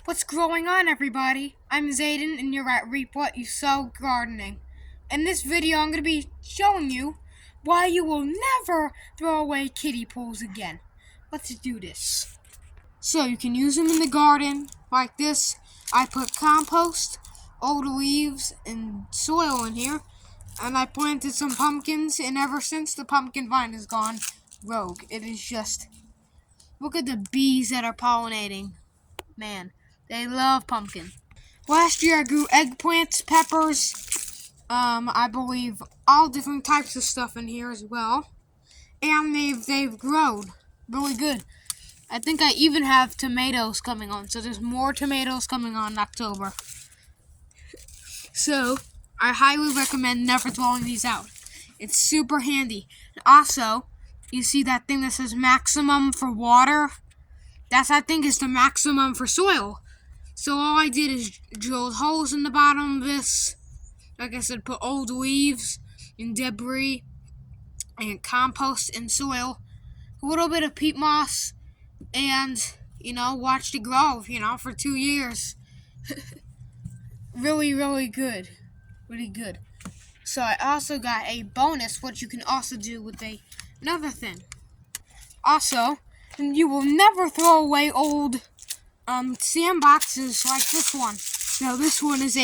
What's going on, everybody? I'm Zayden, and you're at Reap What You Sow Gardening. In this video, I'm going to be showing you why you will never throw away kiddie pools again. Let's do this. So you can use them in the garden like this. I put compost, old leaves, and soil in here, and I planted some pumpkins, and ever since the pumpkin vine is gone rogue. It is just, look at the bees that are pollinating. Man, they love pumpkin. Last year I grew eggplants, peppers, I believe all different types of stuff in here as well. And they've grown really good. I think I even have tomatoes coming on, so there's more tomatoes coming on in October. So, I highly recommend never throwing these out. It's super handy. Also, you see that thing that says maximum for water? That, I think, is the maximum for soil. So all I did is drilled holes in the bottom of this. Like I said, put old leaves and debris and compost and soil. A little bit of peat moss. And, watched it grow, for 2 years. Really, really good. Really good. So I also got a bonus, what you can also do with another thing. Also, you will never throw away old sandboxes like this one. Now this one is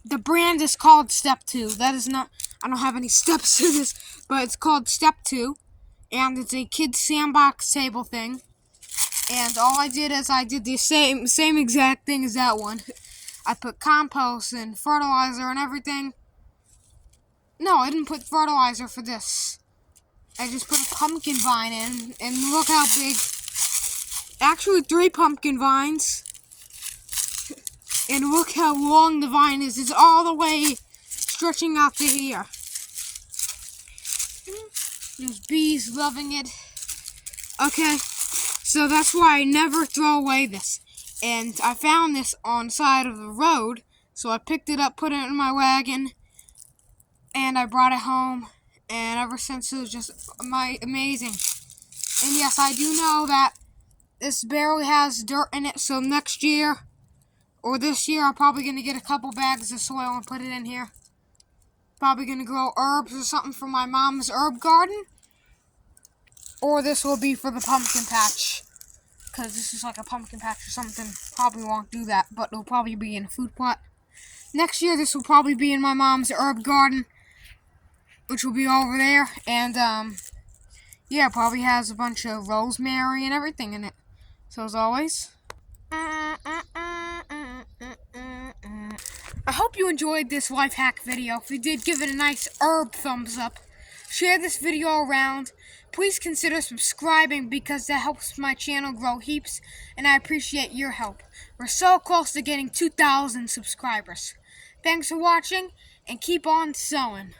the brand is called Step 2. That is not, I don't have any steps to this, but it's called Step 2. And it's a kid's sandbox table thing. And all I did is I did the same exact thing as that one. I put compost and fertilizer and everything. No, I didn't put fertilizer for this. I just put a pumpkin vine in, and look how big. Actually, 3 pumpkin vines. And look how long the vine is. It's all the way stretching out to here. There's bees loving it. Okay, so that's why I never throw away this. And I found this on the side of the road, so I picked it up, put it in my wagon, and I brought it home. And ever since, it was just amazing. And yes, I do know that this barely has dirt in it, so next year, or this year, I'm probably going to get a couple bags of soil and put it in here. Probably going to grow herbs or something from my mom's herb garden. Or this will be for the pumpkin patch. Because this is like a pumpkin patch or something. Probably won't do that, but it'll probably be in a food plot. Next year, this will probably be in my mom's herb garden, which will be over there. And, yeah, probably has a bunch of rosemary and everything in it. So as always, I hope you enjoyed this life hack video. If you did, give it a nice herb thumbs up. Share this video around. Please consider subscribing because that helps my channel grow heaps, and I appreciate your help. We're so close to getting 2,000 subscribers. Thanks for watching, and keep on sowing.